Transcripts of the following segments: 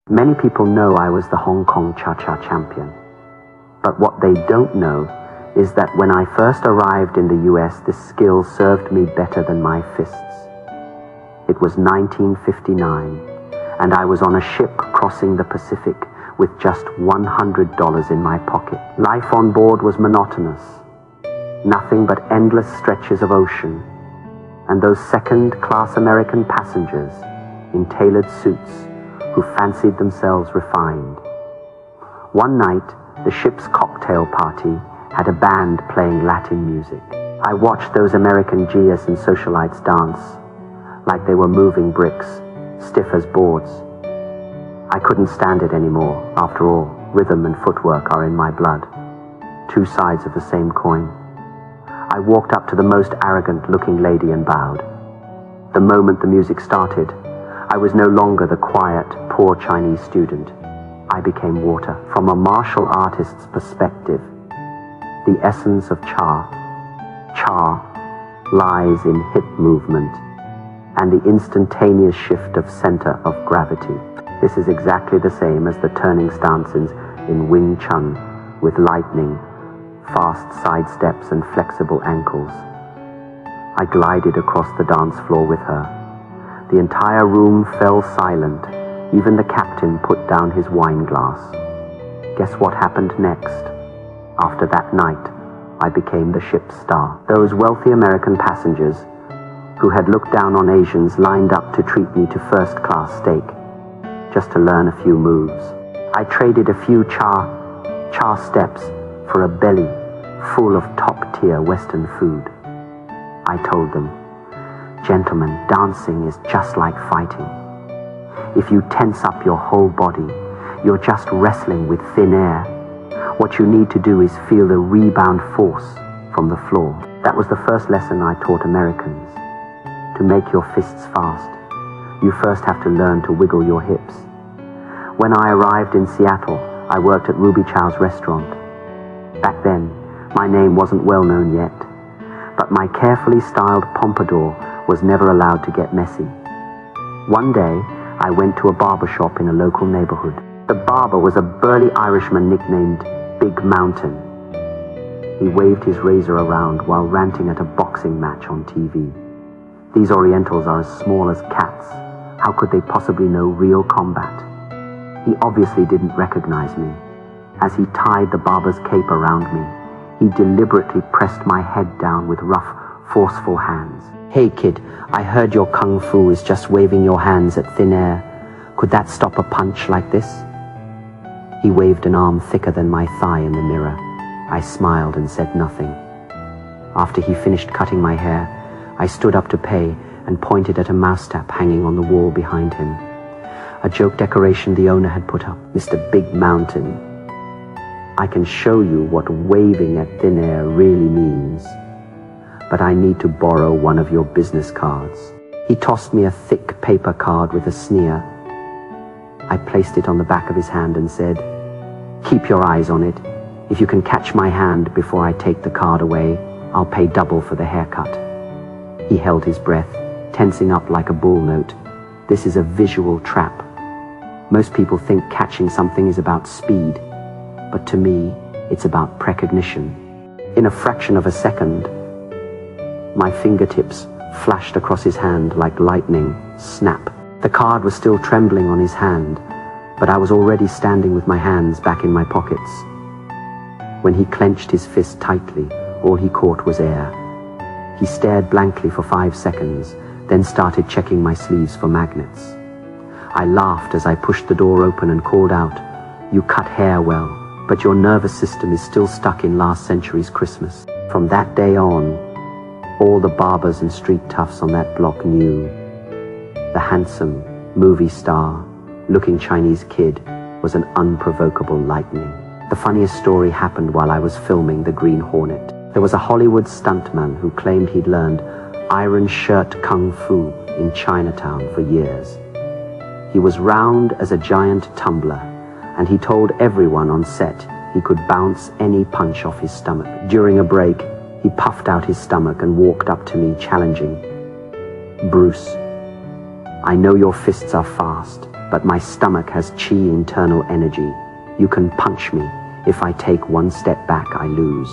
Many people know I was the Hong Kong Cha-Cha champion. But what they don't know is that when I first arrived in the US, this skill served me better than my fists. It was 1959, and I was on a ship crossing the Pacific with just $100 in my pocket. Life on board was monotonous. Nothing but endless stretches of ocean, and those second-class American passengers in tailored suits who fancied themselves refined. One night, the ship's cocktail party had a band playing Latin music. I watched those American GS and socialites dance like they were moving bricks, stiff as boards. I couldn't stand it anymore. After all, rhythm and footwork are in my blood, two sides of the same coin. I walked up to the most arrogant-looking lady and bowed. The moment the music started, I was no longer the quiet, poor Chinese student. I became water. From a martial artist's perspective, the essence of Cha lies in hip movement and the instantaneous shift of center of gravity. This is exactly the same as the turning stances in Wing Chun, with lightning, fast side steps and flexible ankles. I glided across the dance floor with her. The entire room fell silent. Even the captain put down his wine glass. Guess what happened next? After that night, I became the ship's star. Those wealthy American passengers who had looked down on Asians lined up to treat me to first-class steak, just to learn a few moves. I traded a few cha steps for a belly full of top-tier Western food. I told them, "Gentlemen, dancing is just like fighting. If you tense up your whole body, you're just wrestling with thin air. What you need to do is feel the rebound force from the floor." That was the first lesson I taught Americans. To make your fists fast, you first have to learn to wiggle your hips. When I arrived in Seattle, I worked at Ruby Chow's restaurant. Back then, my name wasn't well known yet, but my carefully styled pompadour was never allowed to get messy. One day, I went to a barber shop in a local neighborhood. The barber was a burly Irishman nicknamed Big Mountain. He waved his razor around while ranting at a boxing match on TV. These Orientals are as small as cats. How could they possibly know real combat? He obviously didn't recognize me. As he tied the barber's cape around me, he deliberately pressed my head down with rough, forceful hands. "Hey kid, I heard your kung fu is just waving your hands at thin air. Could that stop a punch like this?" He waved an arm thicker than my thigh in the mirror. I smiled and said nothing. After he finished cutting my hair, I stood up to pay and pointed at a mousetrap hanging on the wall behind him. A joke decoration the owner had put up. "Mr. Big Mountain, I can show you what waving at thin air really means, but I need to borrow one of your business cards." He tossed me a thick paper card with a sneer. I placed it on the back of his hand and said, "Keep your eyes on it. If you can catch my hand before I take the card away, I'll pay double for the haircut." He held his breath, tensing up like a bull note. This is a visual trap. Most people think catching something is about speed, but to me, it's about precognition. In a fraction of a second, my fingertips flashed across his hand like lightning. Snap. The card was still trembling on his hand, but I was already standing with my hands back in my pockets. When he clenched his fist tightly, all he caught was air. He stared blankly for 5 seconds, then started checking my sleeves for magnets. I laughed as I pushed the door open and called out, "You cut hair well, but your nervous system is still stuck in last century's Christmas." From that day on, all the barbers and street toughs on that block knew the handsome, movie star-looking Chinese kid was an unprovocable lightning. The funniest story happened while I was filming The Green Hornet. There was a Hollywood stuntman who claimed he'd learned iron shirt kung fu in Chinatown for years. He was round as a giant tumbler, and he told everyone on set he could bounce any punch off his stomach. During a break, he puffed out his stomach and walked up to me, challenging, "Bruce, I know your fists are fast, but my stomach has chi, internal energy. You can punch me. If I take one step back, I lose.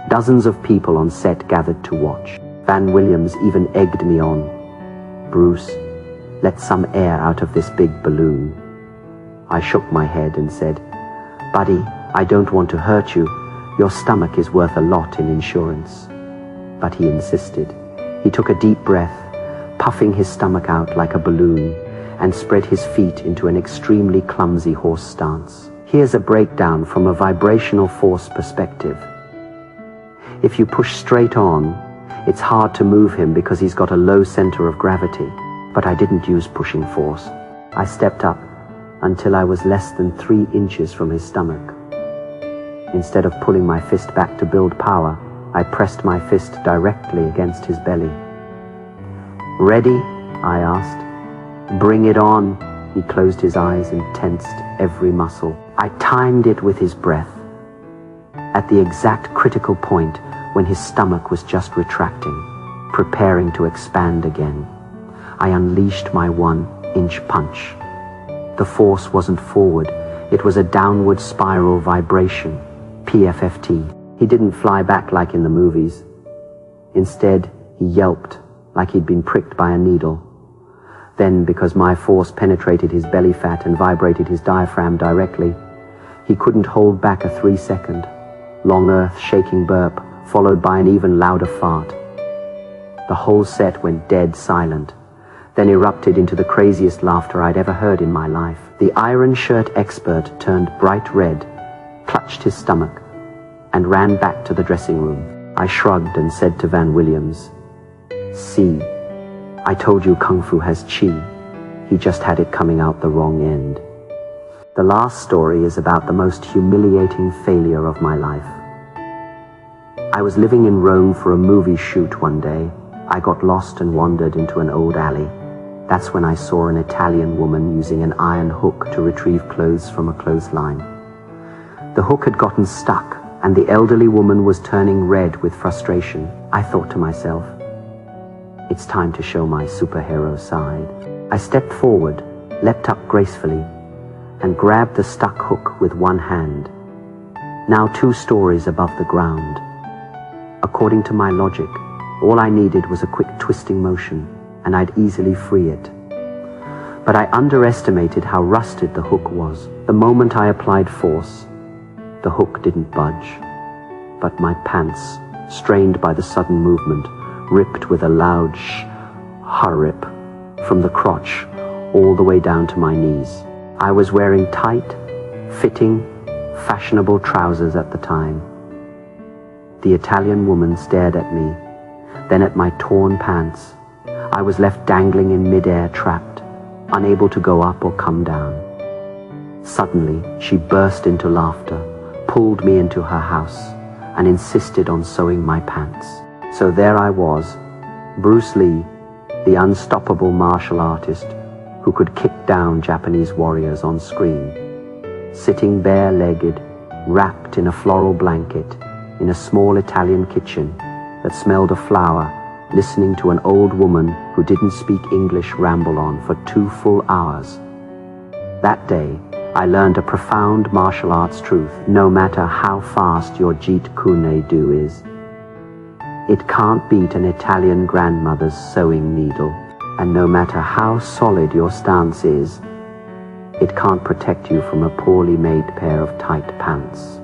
Dozens of people on set gathered to watch. Van Williams even egged me on. Bruce, let some air out of this big balloon. I shook my head and said, Buddy, I don't want to hurt you. Your stomach is worth a lot in insurance. But he insisted. He took a deep breath, puffing his stomach out like a balloon, and spread his feet into an extremely clumsy horse stance. Here's a breakdown from a vibrational force perspective. If you push straight on, it's hard to move him because he's got a low center of gravity. But I didn't use pushing force. I stepped up until I was less than 3 inches from his stomach. Instead of pulling my fist back to build power, I pressed my fist directly against his belly. Ready? I asked. Bring it on. He closed his eyes and tensed every muscle. I timed it with his breath. At the exact critical point when his stomach was just retracting, preparing to expand again, I unleashed my 1-inch punch. The force wasn't forward, it was a downward spiral vibration, PFFT. He didn't fly back like in the movies. Instead, he yelped like he'd been pricked by a needle. Then, because my force penetrated his belly fat and vibrated his diaphragm directly, he couldn't hold back a 3-second, long earth-shaking burp, followed by an even louder fart. The whole set went dead silent, then erupted into the craziest laughter I'd ever heard in my life. The iron shirt expert turned bright red, clutched his stomach, and ran back to the dressing room. I shrugged and said to Van Williams, See, I told you Kung Fu has chi. He just had it coming out the wrong end. The last story is about the most humiliating failure of my life. I was living in Rome for a movie shoot one day. I got lost and wandered into an old alley. That's when I saw an Italian woman using an iron hook to retrieve clothes from a clothesline. The hook had gotten stuck, and the elderly woman was turning red with frustration. I thought to myself, it's time to show my superhero side. I stepped forward, leapt up gracefully, and grabbed the stuck hook with one hand, now 2 stories above the ground. According to my logic, all I needed was a quick twisting motion, and I'd easily free it. But I underestimated how rusted the hook was. The moment I applied force, the hook didn't budge. But my pants, strained by the sudden movement, ripped with a loud rip from the crotch all the way down to my knees. I was wearing tight, fitting, fashionable trousers at the time. The Italian woman stared at me, then at my torn pants. I was left dangling in midair, trapped, unable to go up or come down. Suddenly, she burst into laughter, pulled me into her house, and insisted on sewing my pants. So there I was, Bruce Lee, the unstoppable martial artist who could kick down Japanese warriors on screen, sitting bare-legged, wrapped in a floral blanket, in a small Italian kitchen that smelled of flour, listening to an old woman who didn't speak English ramble on for 2 full hours. That day, I learned a profound martial arts truth. No matter how fast your Jeet Kune Do is, it can't beat an Italian grandmother's sewing needle. And no matter how solid your stance is, it can't protect you from a poorly made pair of tight pants.